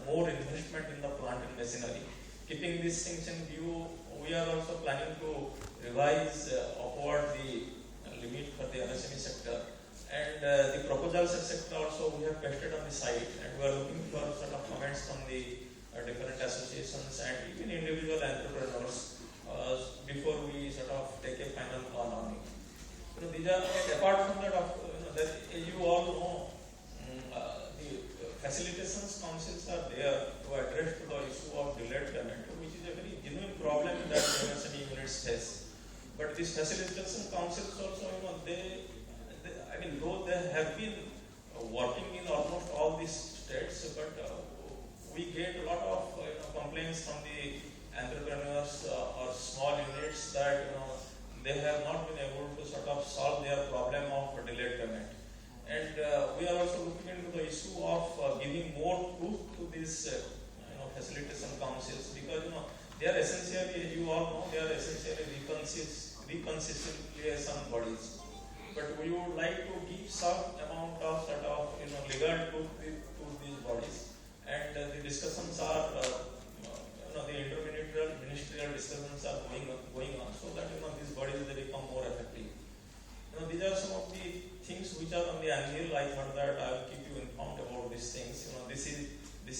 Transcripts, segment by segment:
more investment in the plant and machinery. Keeping these things in view, we are also planning to revise upward the limit for the MSME sector. And the proposals, etc., also we have tested on the site, and we are looking for sort of comments from the different associations and even individual entrepreneurs before we sort of take a final call on it. These are, apart from that, that as you all know, the facilitations councils are there to address to the issue of delayed payment, which is a very genuine problem that MSME units face. But these facilitation councils also, though they have been working in almost all these states, but we get a lot of complaints from the entrepreneurs or small units that they have not been able to sort of solve their problem of delayed payment. And we are also looking into the issue of giving more proof to these facilitation councils, because they are essentially, as you all know, they are essentially reconciliation bodies. But we would like to give some amount of sort of legal proof to these bodies, and the discussions are the interministerial discussions are going on, so that these bodies they become more effective. These are some of the things which are on the annual. I thought that I will keep you informed about these things. This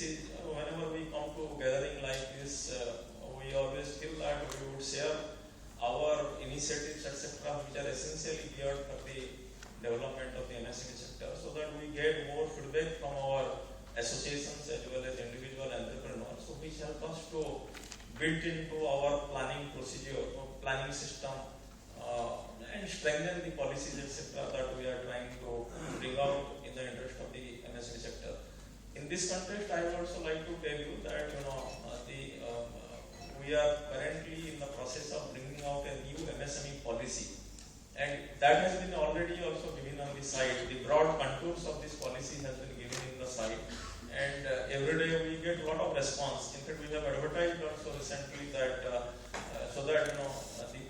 is whenever we come to gathering like this, we always feel that we would share our initiatives, etc., which are essentially geared for the development of the MSME sector, so that we get more feedback from our associations as well as individual entrepreneurs, so which help us to build into our planning procedure, planning system, and strengthen the policies, etc., that we are trying to bring out in the interest of the MSME sector. In this context, I would also like to tell you that we are currently in the process of bringing out a new MSME policy, and that has been already also given on the site. The broad contours of this policy has been given in the site, and every day we get a lot of response. In fact, we have advertised also recently that so that the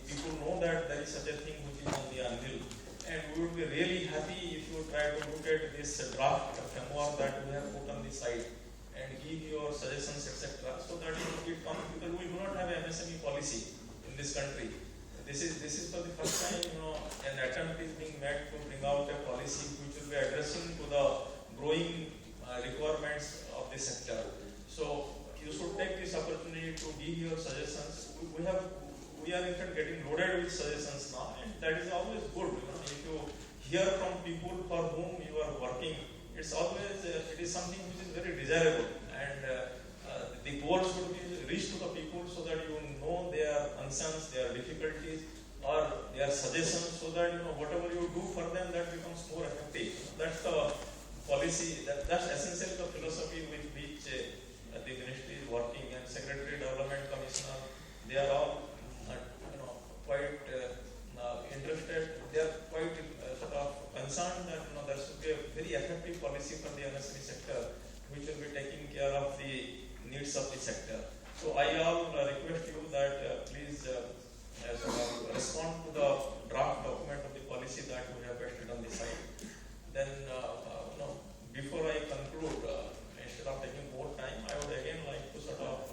people know that there is such a thing which is on the anvil, and we would be really happy if you try to look at this draft framework that we have put on the site and give your suggestions, etc., so that it comes, because we do not have an MSME policy in this country. This is for the first time, an attempt is being made to bring out a policy which will be addressing to the growing requirements of the sector. So you should take this opportunity to give your suggestions. We are in fact getting loaded with suggestions now, and that is always good. If you hear from people for whom you are working, it's always it is something which is very desirable, and the goal should be reached to the people so that you know their concerns, their difficulties, or their suggestions, so that whatever you do for them, that becomes more effective. That's the policy. That's essentially the philosophy with which the ministry is working, and Secretary Development Commissioner, they are all quite interested. They are quite sort of concerned that there should be a very effective policy for the MSME sector, which will be taking care of the needs of the sector. So I all request you that please sort of respond to the draft document of the policy that we have pasted on the site. Then, before I conclude, instead of taking more time, I would again like to sort of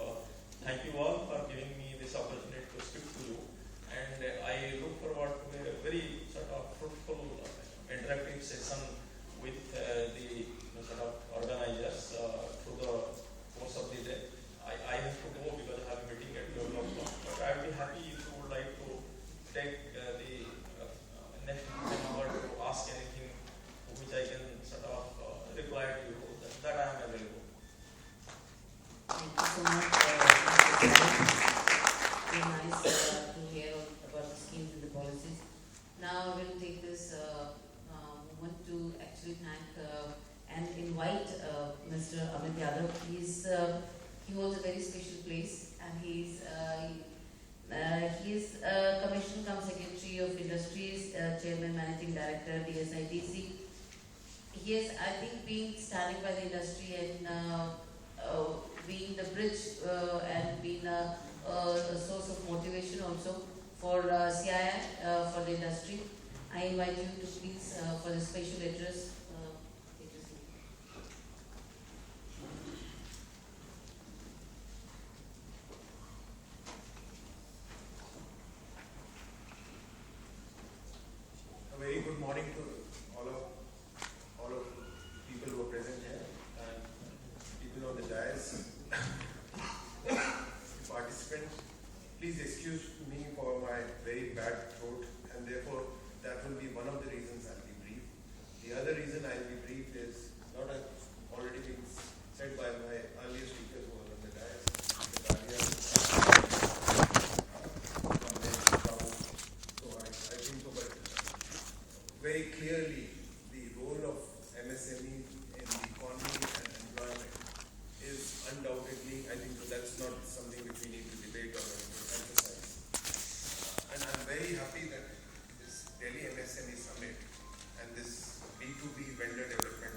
thank you all for giving me this opportunity to speak to you, and I look forward to a very sort of fruitful interactive session with the sort of organizers through the course of the day. I have to go because I have a meeting at 12 o'clock, but I would be happy if you would like to take the next hour to ask anything which I can sort of reply to you, that I am available. Thank you so much. Very nice to hear about the schemes and the policies. Now we'll take this moment to actually thank and invite Mr. Amit Yadav. He holds a very special place, and he is Commissioner cum Secretary of Industries, Chairman, Managing Director, DSITC. He has, I think, been standing by the industry and being the bridge and being a source of motivation also for CII, for the industry. I invite you to please, for the special address,